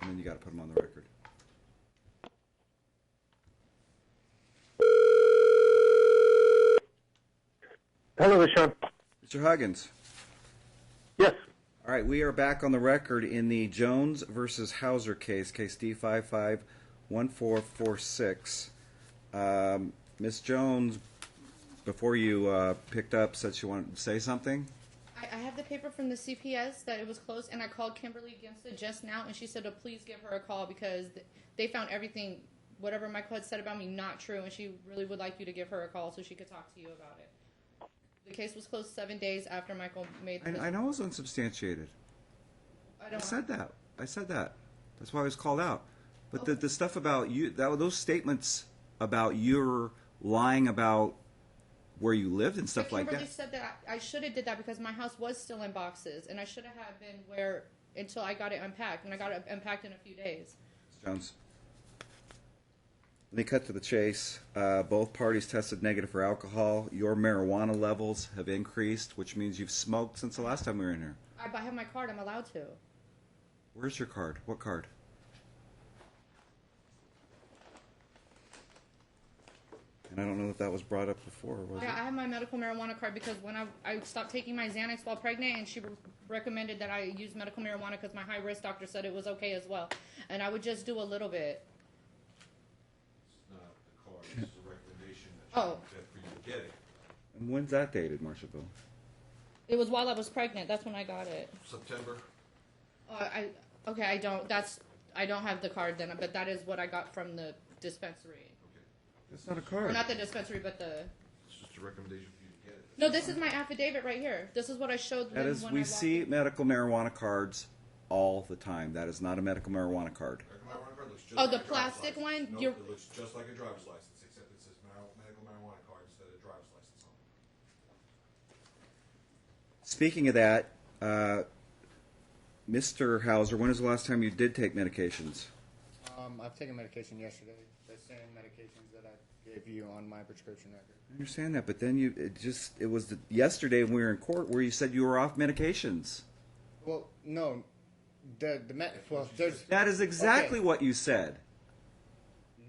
and then you got to put them on the record. Hello, Sean. Mr. Huggins. Yes. All right, we are back on the record in the Jones versus Hauser case, case D551446. Ms. Jones, before you picked up, said she wanted to say something. I have the paper from the CPS that it was closed, and I called Kimberly against it just now, and she said to please give her a call because they found everything, whatever Michael had said about me, not true, and she really would like you to give her a call so she could talk to you about it. The case was closed 7 days after Michael made the... I know it was unsubstantiated. I said that. That's why I was called out. But okay. the stuff about you, those statements about your lying about where you lived and stuff like that. Kimberly said that I should have did that because my house was still in boxes, and I should have been where until I got it unpacked, and I got it unpacked in a few days. Ms. Jones, let me cut to the chase. Both parties tested negative for alcohol. Your marijuana levels have increased, which means you've smoked since the last time we were in here. I have my card. I'm allowed to. Where's your card? What card? And I don't know if that was brought up before, was it? I have my medical marijuana card because when I stopped taking my Xanax while pregnant, and she recommended that I use medical marijuana because my high-risk doctor said it was okay as well. And I would just do a little bit. It's not the card. It's a recommendation that you get for you to get it. And when's that dated, Marshallville? It was while I was pregnant. That's when I got it. September. I don't have the card then, but that is what I got from the dispensary. That's not a card. Or not the dispensary, but the... It's just a recommendation for you to get it. No, this is my affidavit right here. This is what I showed them when we see medical marijuana cards all the time. That is not a medical marijuana card. Medical marijuana card looks just the plastic one? No, it looks just like a driver's license, except it says medical marijuana card instead of driver's license on it. Speaking of that, Mr. Hauser, when was the last time you did take medications? I've taken medication yesterday. The same medications that I gave you on my prescription record. I understand that, but then it was yesterday when we were in court where you said you were off medications. Well, no, that is exactly what you said.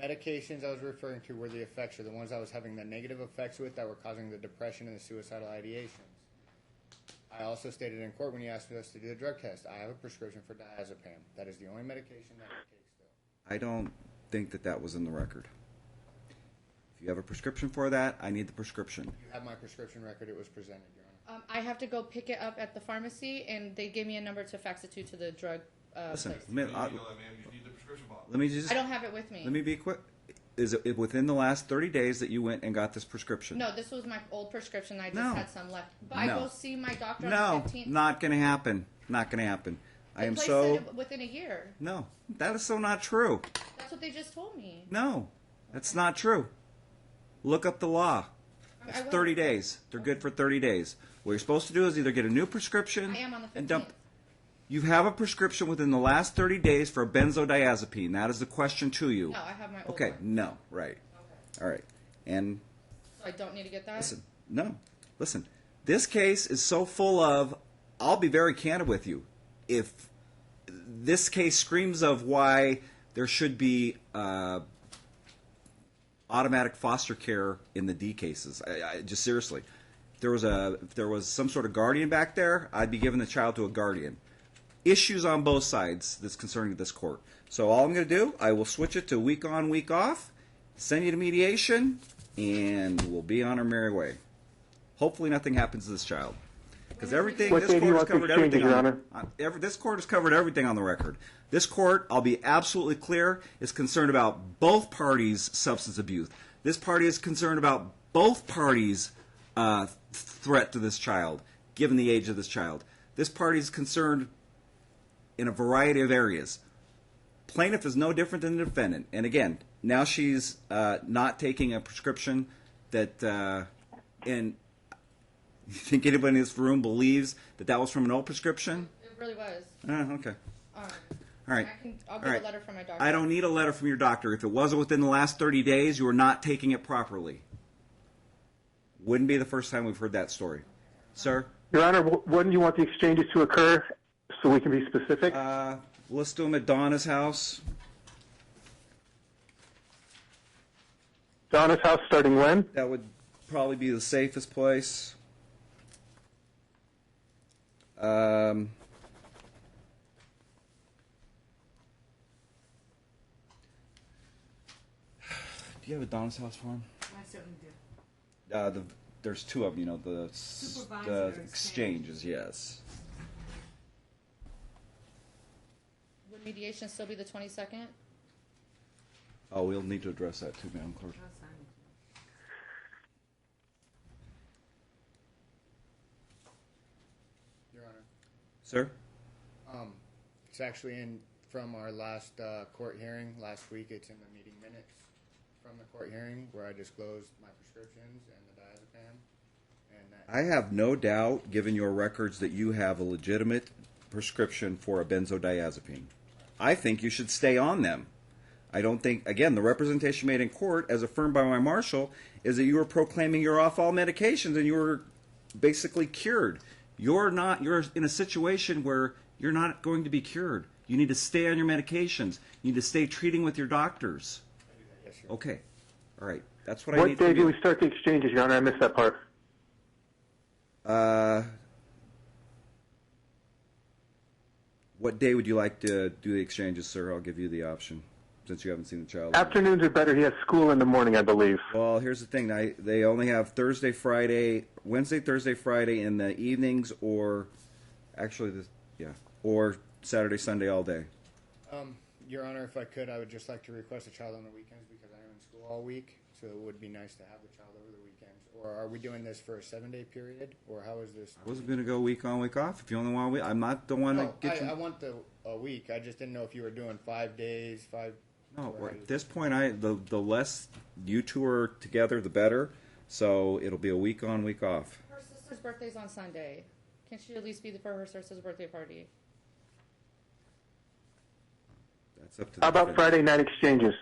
Medications I was referring to were the effects, or the ones I was having the negative effects with that were causing the depression and the suicidal ideations. I also stated in court when you asked us to do the drug test, I have a prescription for diazepam. That is the only medication that I take still. I don't think that was in the record. If you have a prescription for that, I need the prescription. You have my prescription record. It was presented, Your Honor. I have to go pick it up at the pharmacy, and they gave me a number to fax it to the drug Listen, place. You need the prescription bottle. Let me just... I don't have it with me. Let me be quick. Is it within the last 30 days that you went and got this prescription? No, this was my old prescription. I just had some left. But I will see my doctor on the 15th. No, not going to happen. Not going to happen. The place said it within a year. No, that is so not true. That's what they just told me. No, that's not true. Look up the law. It's 30 days. They're good for 30 days. What you're supposed to do is either get a new prescription... I am on the 15th. And dump. You have a prescription within the last 30 days for benzodiazepine. That is the question to you. No, I have my old Okay, one. no, right. Okay. All right. And... So I don't need to get that? Listen, no. Listen, this case is so full of... I'll be very candid with you. If this case screams of why there should be automatic foster care in the D cases, I just seriously, if there was some sort of guardian back there, I'd be giving the child to a guardian. Issues on both sides that's concerning this court. So all I'm going to do, I will switch it to week on, week off, send you to mediation, and we'll be on our merry way. Hopefully nothing happens to this child. Because everything, this court has covered everything this court has covered everything on the record. This court, I'll be absolutely clear, is concerned about both parties' substance abuse. This party is concerned about both parties' threat to this child, given the age of this child. This party is concerned in a variety of areas. Plaintiff is no different than the defendant. And again, now she's not taking a prescription that, and you think anybody in this room believes that was from an old prescription? It really was. Okay. All right. I'll get a letter from my doctor. I don't need a letter from your doctor. If it wasn't within the last 30 days, you were not taking it properly. Wouldn't be the first time we've heard that story. Sir? Your Honor, when do you want the exchanges to occur so we can be specific? Let's do them at Donna's house. Donna's house starting when? That would probably be the safest place. Do you have a Donna's house form? I certainly do. There's two of them, you know, the Supervisor exchanges, yes. Would mediation still be the 22nd? Oh, we'll need to address that too, Madam Clerk. I'll sign it. Your Honor. Sir? It's actually from our last court hearing last week. It's in the meeting minutes from the court hearing where I disclosed my prescriptions and the diazepam. And that I have no doubt, given your records, that you have a legitimate prescription for a benzodiazepine. I think you should stay on them. I don't think, again, the representation made in court, as affirmed by my marshal, is that you were proclaiming you're off all medications and you were basically cured. You're not, you're in a situation where you're not going to be cured. You need to stay on your medications. You need to stay treating with your doctors. yes, Your Honor. Okay. All right. That's what I What need day from do you. we start the exchanges, Your Honor? I missed that part. What day would you like to do the exchanges, sir? I'll give you the option, since you haven't seen the child. Afternoons are better. He has school in the morning, I believe. Well, here's the thing. They only have Thursday, Friday, Wednesday, Thursday, Friday in the evenings, or actually, or Saturday, Sunday all day. Your Honor, if I could, I would just like to request a child on the weekends because I am in school all week. So it would be nice to have the child over the weekends. Or are we doing this for a 7-day period? Or how is this? I wasn't going to go week on, week off. If you only want a week, I'm not the one No, that gets I you. want a week. I just didn't know if you were doing 5 days, 5. No, or- at this point, the less you two are together, the better. So it'll be a week on, week off. Her sister's birthday's on Sunday. Can she at least be there for her sister's birthday party? That's up to the How about defendant. Friday night exchanges?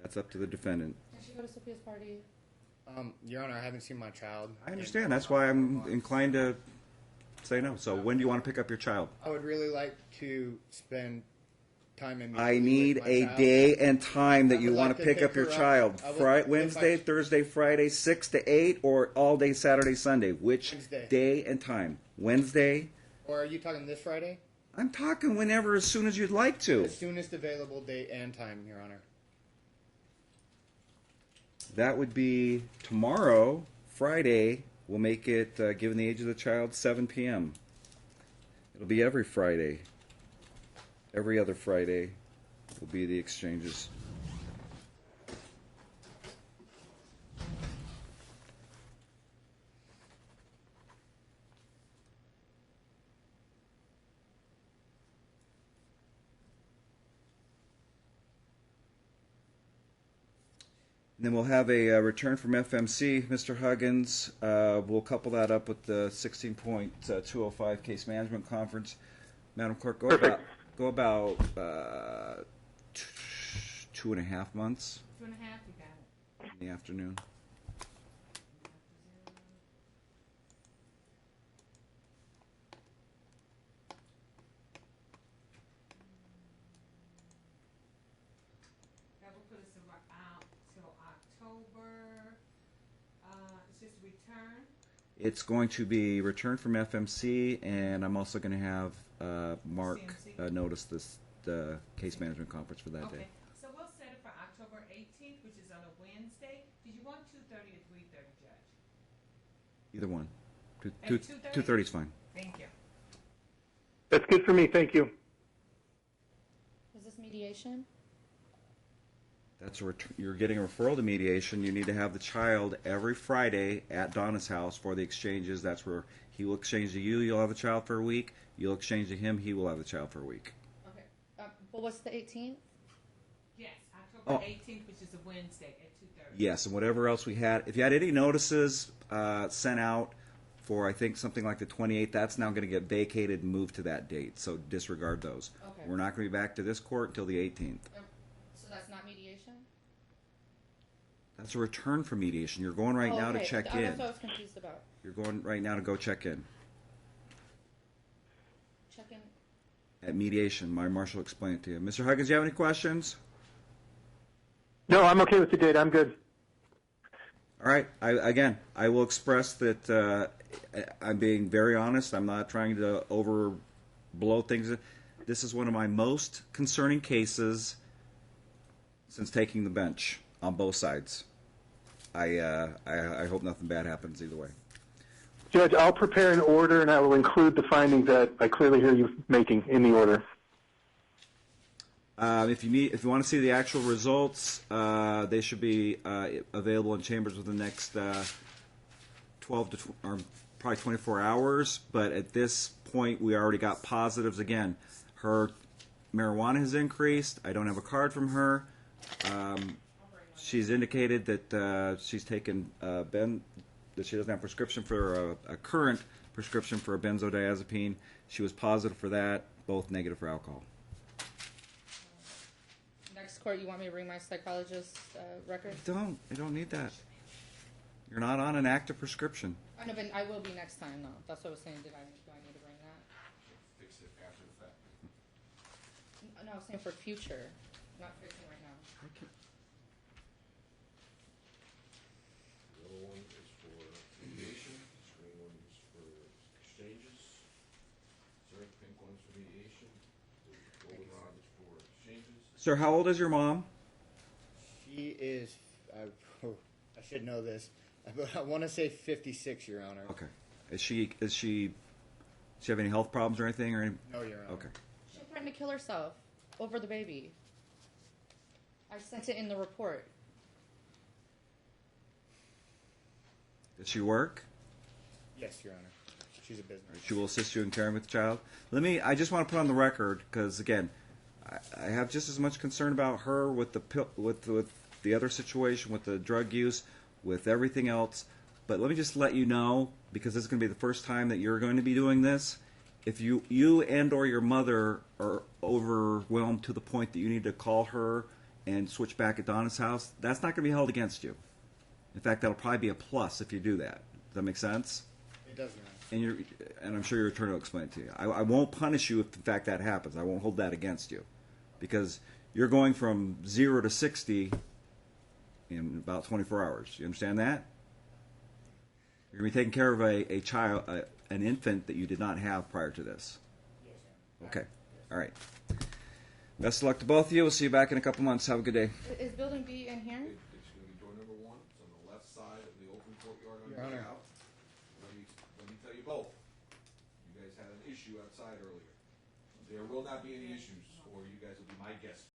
That's up to the defendant. Can she go to Sophia's party? Your Honor, I haven't seen my child. I understand. That's why I'm inclined to say no. So when do you want to pick up your child? I would really like to spend time in. I need a day and time that you want to pick up your child. Wednesday, Thursday, Friday, 6 to 8, or all day Saturday, Sunday. Which Wednesday. day and time? Wednesday? Or are you talking this Friday? I'm talking whenever, as soon as you'd like to. The soonest available date and time, Your Honor. That would be tomorrow, Friday. We'll make it, given the age of the child, 7 p.m. It'll be every Friday. Every other Friday will be the exchanges. And then we'll have a return from FMC, Mr. Huggins. We'll couple that up with the 16.205 case management conference. Madam Clerk, Perfect. go about 2.5 months 2.5, you got it. in the afternoon. That will put us out till October. It's just a return. It's going to be returned from FMC, and I'm also going to have Mark CMC. notice the case management conference for that Okay, day. so we'll set it for October 18th, which is on a Wednesday. Did you want 2:30 or 3:30, Judge? Either one. At 2:30? 2:30 is fine. Thank you. That's good for me. Thank you. Is this mediation? You're getting a referral to mediation. You need to have the child every Friday at Donna's house for the exchanges. That's where he will exchange to you. You'll have the child for a week. You'll exchange to him. He will have the child for a week. Okay. But what's the 18th? Yes, October Oh. 18th, which is a Wednesday at 2:30. Yes, and whatever else we had. If you had any notices sent out for, I think, something like the 28th, that's now going to get vacated and moved to that date. So disregard those. Okay. We're not going to be back to this court until the 18th. So that's not mediation? That's a return from mediation. You're going right now to check That's in. what I was confused about. You're going right now to go check in. Check in. at mediation. My marshal will explain it to you. Mr. Huggins, do you have any questions? No, I'm okay with the date. I'm good. All right. I will express that I'm being very honest. I'm not trying to overblow things. This is one of my most concerning cases since taking the bench on both sides. I hope nothing bad happens either way. Judge, I'll prepare an order, and I will include the findings that I clearly hear you making in the order. If you want to see the actual results, they should be available in chambers within the next 12 to or probably 24 hours. But at this point, we already got positives again. Her marijuana has increased. I don't have a card from her. She's indicated that she's taken that she doesn't have prescription for a current prescription for a benzodiazepine. She was positive for that, both negative for alcohol. Next court, you want me to bring my psychologist's record? I don't need that. You're not on an active prescription. I know, but I will be next time, though. That's what I was saying. Do I need to bring that? Fix it after the fact. No, I was saying for future, not fixing right now. The other one is for mediation, the green one is for exchanges. Sorry, pink one's for mediation, the golden rod is for exchanges. Sir, how old is your mom? She is, I should know this, but I want to say 56, Your Honor. Okay. Does she have any health problems or anything? Or any? No, Your Honor. Okay. She threatened to kill herself over the baby. I sent it in the report. Does she work? Yes, Your Honor. She's a business. She will assist you in caring with the child. I just want to put on the record, because again, I have just as much concern about her with the other situation, with the drug use, with everything else. But let me just let you know, because this is going to be the first time that you're going to be doing this. If you and or your mother are overwhelmed to the point that you need to call her and switch back at Donna's house, that's not going to be held against you. In fact, that'll probably be a plus if you do that. Does that make sense? It does, Your Honor. And I'm sure your attorney will explain it to you. I won't punish you if in fact that happens. I won't hold that against you, because you're going from 0 to 60 in about 24 hours. You understand that? You're going to be taking care of a child, an infant that you did not have prior to this. Yes, Your Honor. Okay. All right. Best of luck to both of you. We'll see you back in a couple months. Have a good day. Is building B in here? It's going to be door number 1. It's on the left side of the open courtyard on Your your way Honor. out. Let me tell you both. You guys had an issue outside earlier. There will not be any issues, or you guys will be my guests.